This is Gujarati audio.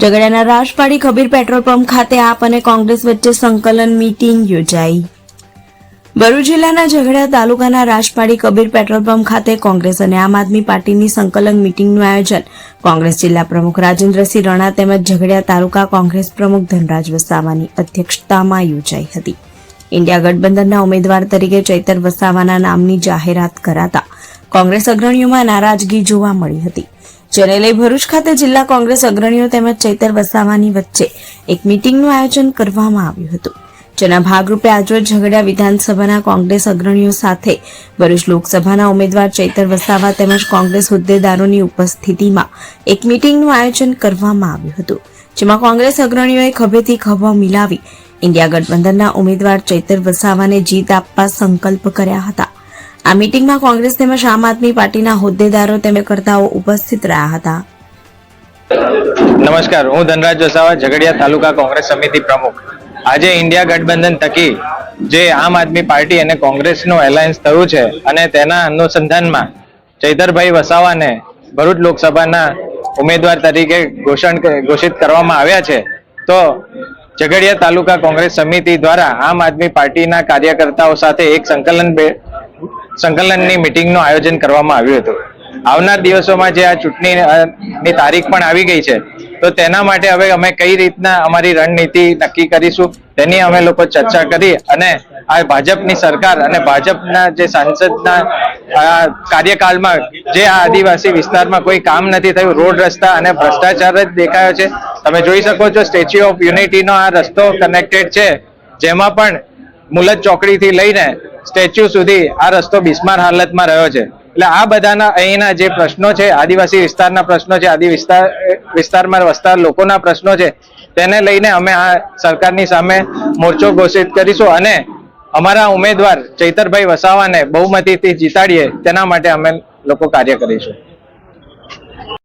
ઝઘડિયાના રાજપાડી કબીર પેટ્રોલ પંપ ખાતે આપ અને કોંગ્રેસ વચ્ચે સંકલન મીટિંગ યોજાઈ। ભરૂચ જિલ્લાના ઝઘડિયા તાલુકાના રાજપાડી કબીર પેટ્રોલ પંપ ખાતે કોંગ્રેસ અને આમ આદમી પાર્ટીની સંકલન મીટિંગનું આયોજન કોંગ્રેસ જિલ્લા પ્રમુખ રાજેન્દ્રસિંહ રણા તેમજ ઝઘડિયા તાલુકા કોંગ્રેસ પ્રમુખ ધનરાજ વસાવાની અધ્યક્ષતામાં યોજાઈ હતી। ઇન્ડિયા ગઠબંધનના ઉમેદવાર તરીકે ચૈતર વસાવાના નામની જાહેરાત કરાતા કોંગ્રેસ અગ્રણીઓમાં નારાજગી જોવા મળી હતી, જેને લઈ ભરૂચ ખાતે જિલ્લા કોંગ્રેસ અગ્રણીઓ તેમજ ચૈતર વસાવાની વચ્ચે એક મીટિંગનું આયોજન કરવામાં આવ્યું હતું, જેના ભાગરૂપે આજરોજ ઝઘડિયા વિધાનસભાના કોંગ્રેસ અગ્રણીઓ સાથે ભરૂચ લોકસભાના ઉમેદવાર ચૈતર વસાવા તેમજ કોંગ્રેસ હોદ્દેદારોની ઉપસ્થિતિમાં એક મીટિંગનું આયોજન કરવામાં આવ્યું હતું, જેમાં કોંગ્રેસ અગ્રણીઓએ ખભેથી ખભો મિલાવી ઇન્ડિયા ગઠબંધનના ઉમેદવાર ચૈતર વસાવાને જીત આપવા સંકલ્પ કર્યા હતા। આ મીટિંગમાં કોંગ્રેસ તેમજ આમ આદમી પાર્ટીના હોદ્દેદારો તેમજ કર્તાઓ ઉપસ્થિત રહ્યા હતા। નમસ્કાર, હું ધનરાજ વસાવા, ઝઘડિયા તાલુકા કોંગ્રેસ સમિતિ પ્રમુખ। આજે ઇન્ડિયા ગઠબંધન થકી જે આમ આદમી પાર્ટી અને કોંગ્રેસનું એલાયન્સ થયું છે અને તેના અનુસંધાનમાં ચૈતરભાઈ વસાવાને ભરૂચ લોકસભાના ઉમેદવાર તરીકે ઘોષિત કરવામાં આવ્યા છે, તો ઝઘડિયા તાલુકા કોંગ્રેસ સમિતિ દ્વારા આમ આદમી પાર્ટીના કાર્યકર્તાઓ સાથે એક સંકલનની મીટિંગનું આયોજન કરવામાં આવ્યું હતું। આવનાર દિવસોમાં જે આ ચૂંટણીની તારીખ પણ આવી ગઈ છે, તો તેના માટે હવે અમે કઈ રીતના અમારી રણનીતિ નક્કી કરીશું તેની અમે લોકો ચર્ચા કરી અને આ ભાજપની સરકાર અને ભાજપના જે સાંસદના કાર્યકાળમાં જે આ આદિવાસી વિસ્તારમાં કોઈ કામ નથી થયું, રોડ રસ્તા અને ભ્રષ્ટાચાર જ દેખાયો છે। તમે જોઈ શકો છો સ્ટેચ્યુ ઓફ યુનિટીનો આ રસ્તો કનેક્ટેડ છે, જેમાં પણ મુલત ચોકડીથી લઈને સ્ટેચ્યુ સુધી આ રસ્તો બિસ્માર હાલતમાં રહ્યો છે। એટલે આ બધાના અહીંના જે પ્રશ્નો છે, આદિવાસી વિસ્તારના પ્રશ્નો છે, વિસ્તારમાં વસતા લોકોના પ્રશ્નો છે, તેને લઈને અમે આ સરકારની સામે મોરચો ઘોષિત કરીશું અને અમારા ઉમેદવાર ચૈતરભાઈ વસાવાને બહુમતીથી જીતાડીએ તેના માટે અમે લોકો કાર્ય કરીશું।